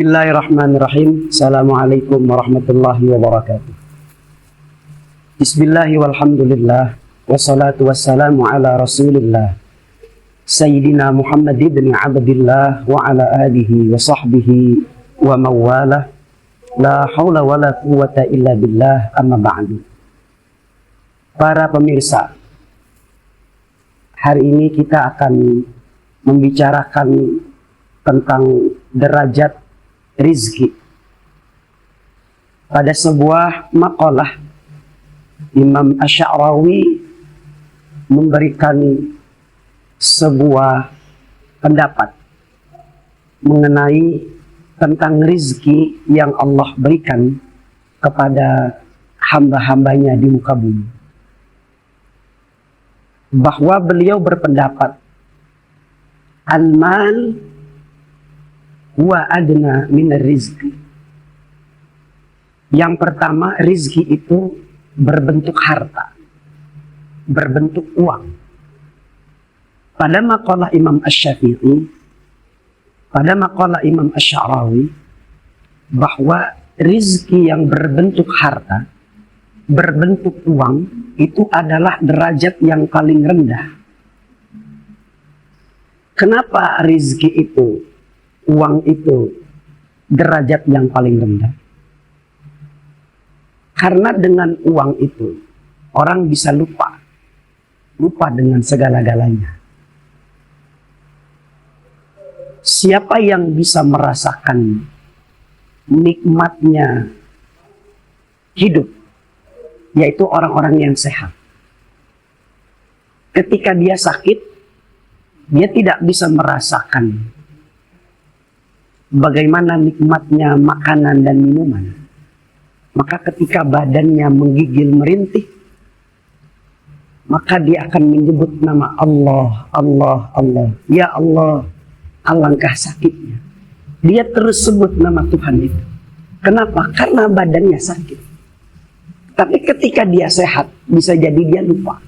Bismillahirrahmanirrahim. Assalamualaikum warahmatullahi wabarakatuh. Bismillahi walhamdulillah. Wassalatu wassalamu ala rasulillah Sayyidina Muhammad ibn Abdillah wa ala alihi wa sahbihi wa mawalah. La hawla wa la quwata illa billah, amma ba'du. Para pemirsa, hari ini kita akan membicarakan tentang derajat rizki. Pada sebuah makalah, Imam Asy'arawi memberikan sebuah pendapat mengenai tentang rizki yang Allah berikan kepada hamba-hambanya di muka bumi. Bahwa beliau berpendapat, al-mal wa adna min rizki. Yang pertama, rizki itu berbentuk harta, berbentuk uang. Pada makalah Imam Asy-Syafi'i, pada makalah Imam Asy'arawi, bahwa rizki yang berbentuk harta, berbentuk uang, itu adalah derajat yang paling rendah. Kenapa rizki itu, uang itu derajat yang paling rendah? Karena dengan uang itu orang bisa lupa dengan segala-galanya. Siapa yang bisa merasakan nikmatnya hidup, yaitu orang-orang yang sehat. Ketika dia sakit, dia tidak bisa merasakan bagaimana nikmatnya makanan dan minuman. Maka ketika badannya menggigil merintih, maka dia akan menyebut nama Allah, Allah, Allah. Ya Allah, alangkah sakitnya. Dia terus sebut nama Tuhan itu. Kenapa? Karena badannya sakit. Tapi ketika dia sehat, bisa jadi dia lupa.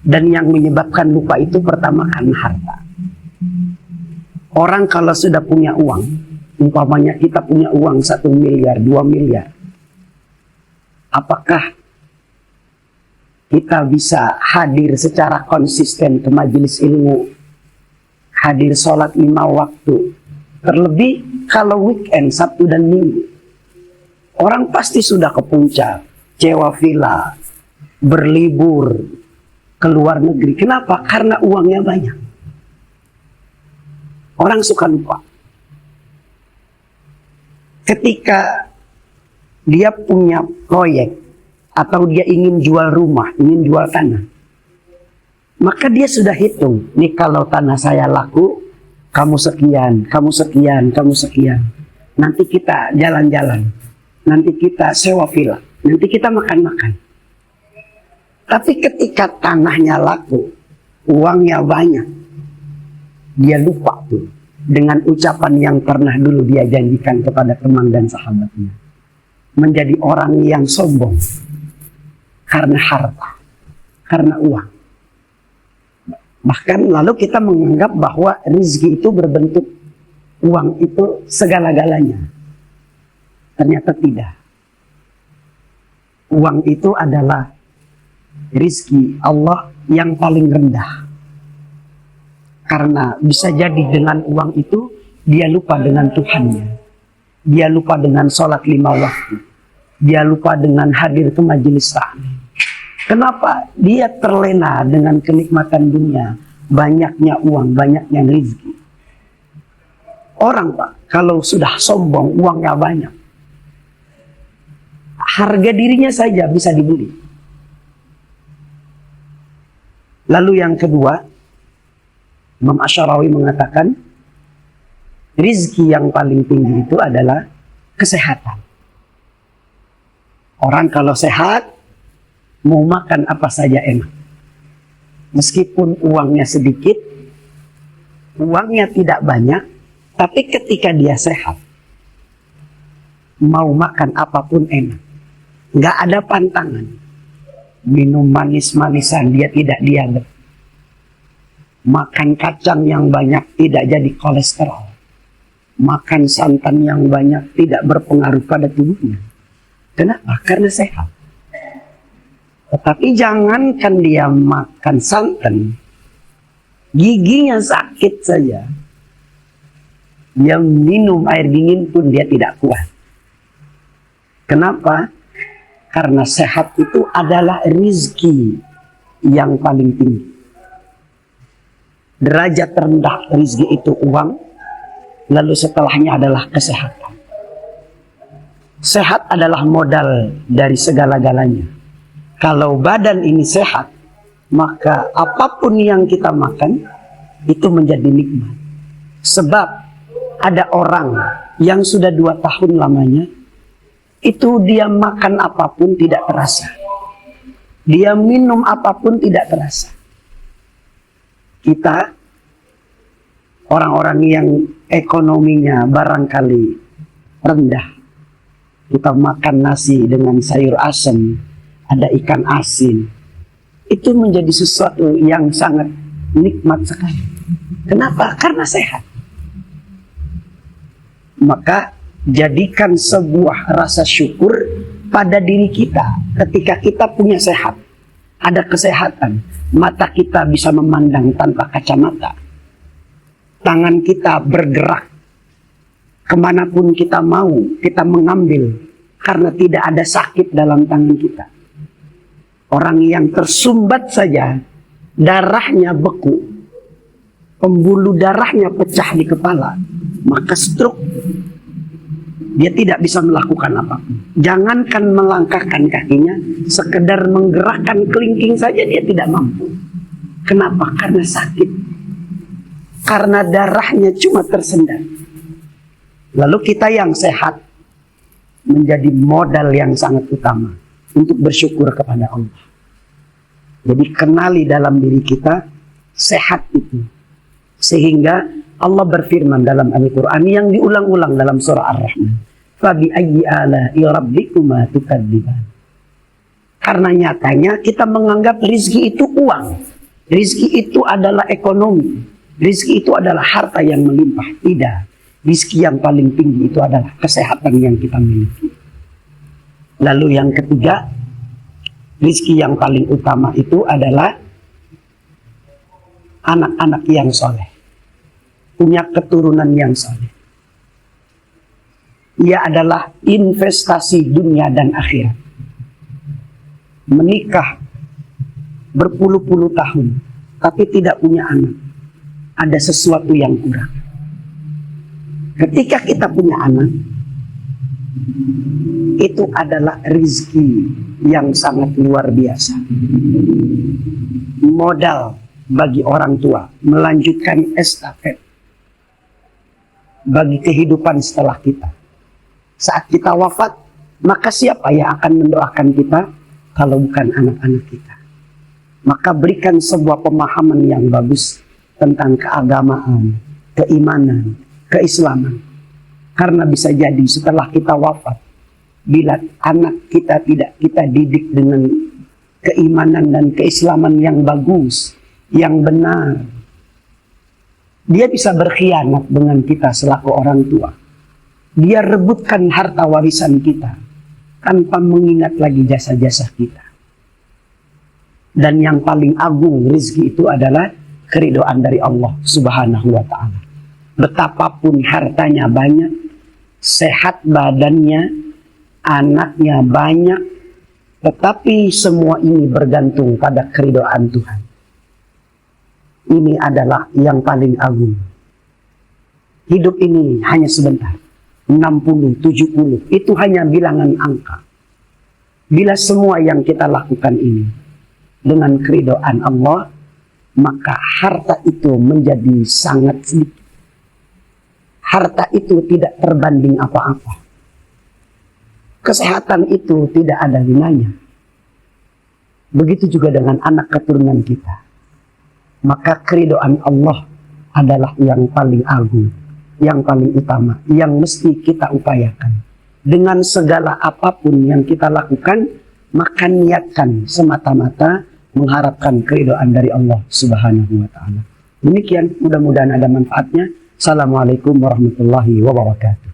Dan yang menyebabkan lupa itu pertama karena harta. Orang kalau sudah punya uang, umpamanya kita punya uang 1 miliar, 2 miliar. Apakah kita bisa hadir secara konsisten ke majelis ilmu, hadir sholat 5 waktu, terlebih kalau weekend, Sabtu dan Minggu. Orang pasti sudah ke puncak, sewa villa, berlibur, ke luar negeri. Kenapa? Karena uangnya banyak. Orang suka lupa. Ketika dia punya proyek atau dia ingin jual rumah, ingin jual tanah, maka dia sudah hitung, nih kalau tanah saya laku, kamu sekian, kamu sekian, kamu sekian. Nanti kita jalan-jalan, nanti kita sewa villa, nanti kita makan-makan. Tapi ketika tanahnya laku, uangnya banyak, dia lupa tuh dengan ucapan yang pernah dulu dia janjikan kepada teman dan sahabatnya. Menjadi orang yang sombong karena harta, karena uang. Bahkan lalu kita menganggap bahwa rezeki itu berbentuk uang itu segala-galanya. Ternyata tidak. Uang itu adalah rezeki Allah yang paling rendah. Karena bisa jadi dengan uang itu dia lupa dengan Tuhannya. Dia lupa dengan sholat 5 waktu. Dia lupa dengan hadir ke majelis taklim. Kenapa? Dia terlena dengan kenikmatan dunia. Banyaknya uang, banyaknya rezeki. Orang Pak, kalau sudah sombong, uangnya banyak, harga dirinya saja bisa dibeli. Lalu yang kedua, Imam Asy'arawi mengatakan, rizki yang paling tinggi itu adalah kesehatan. Orang kalau sehat, mau makan apa saja enak. Meskipun uangnya sedikit, uangnya tidak banyak, tapi ketika dia sehat, mau makan apapun enak. Nggak ada pantangan. Minum manis-manisan dia tidak dianggap. Makan kacang yang banyak tidak jadi kolesterol. makan santan yang banyak tidak berpengaruh pada tubuhnya. Kenapa? Karena sehat. Tetapi jangankan dia makan santan, giginya sakit saja, dia minum air dingin pun dia tidak kuat. Kenapa? Karena sehat itu adalah rizki yang paling tinggi. Derajat rendah rizki itu uang, lalu setelahnya adalah kesehatan. Sehat adalah modal dari segala-galanya. Kalau badan ini sehat, maka apapun yang kita makan itu menjadi nikmat. Sebab ada orang yang sudah 2 tahun lamanya, itu dia makan apapun tidak terasa. Dia minum apapun tidak terasa. Kita, orang-orang yang ekonominya barangkali rendah, kita makan nasi dengan sayur asam, ada ikan asin, itu menjadi sesuatu yang sangat nikmat sekali. Kenapa? Karena sehat. Maka jadikan sebuah rasa syukur pada diri kita ketika kita punya sehat. Ada kesehatan, mata kita bisa memandang tanpa kacamata, tangan kita bergerak kemanapun kita mau, kita mengambil karena tidak ada sakit dalam tangan kita. Orang yang tersumbat saja, darahnya beku, pembuluh darahnya pecah di kepala, maka stroke. Dia tidak bisa melakukan apapun. Jangankan melangkahkan kakinya, sekedar menggerakkan kelingking saja dia tidak mampu. Kenapa? Karena sakit. Karena darahnya cuma tersendat. Lalu kita yang sehat menjadi modal yang sangat utama untuk bersyukur kepada Allah. Jadi kenali dalam diri kita sehat itu. Sehingga Allah berfirman dalam Al-Quran yang diulang-ulang dalam surah Ar-Rahman. Fabi ayyi ala'i rabbikuma tukadziban. Karena nyatanya kita menganggap rizki itu uang. Rizki itu adalah ekonomi. Rizki itu adalah harta yang melimpah. Tidak. Rizki yang paling tinggi itu adalah kesehatan yang kita miliki. Lalu yang ketiga, rizki yang paling utama itu adalah anak-anak yang soleh. Punya keturunan yang soleh. Ia adalah investasi dunia dan akhirat. Menikah berpuluh-puluh tahun, tapi tidak punya anak. Ada sesuatu yang kurang. Ketika kita punya anak, itu adalah rizki yang sangat luar biasa. Modal bagi orang tua melanjutkan estafet bagi kehidupan setelah kita. Saat kita wafat, maka siapa yang akan mendoakan kita kalau bukan anak-anak kita? Maka berikan sebuah pemahaman yang bagus tentang keagamaan, keimanan, keislaman. Karena bisa jadi setelah kita wafat, bila anak kita tidak kita didik dengan keimanan dan keislaman yang bagus, yang benar, dia bisa berkhianat dengan kita selaku orang tua. Dia rebutkan harta warisan kita tanpa mengingat lagi jasa-jasa kita. Dan yang paling agung rizki itu adalah keridhaan dari Allah Subhanahu wa ta'ala. Betapapun hartanya banyak, sehat badannya, anaknya banyak, tetapi semua ini bergantung pada keridhaan Tuhan. Ini adalah yang paling agung. Hidup ini hanya sebentar. 60, 70, itu hanya bilangan angka. Bila semua yang kita lakukan ini dengan keridhaan Allah, maka harta itu menjadi sangat sedikit. Harta itu tidak terbanding apa-apa. Kesehatan itu tidak ada gunanya. Begitu juga dengan anak keturunan kita. Maka keridhaan Allah adalah yang paling agung, yang paling utama, yang mesti kita upayakan. Dengan segala apapun yang kita lakukan, maka niatkan semata-mata mengharapkan keridhaan dari Allah Subhanahu wa ta'ala. Demikian, mudah-mudahan ada manfaatnya. Assalamualaikum warahmatullahi wabarakatuh.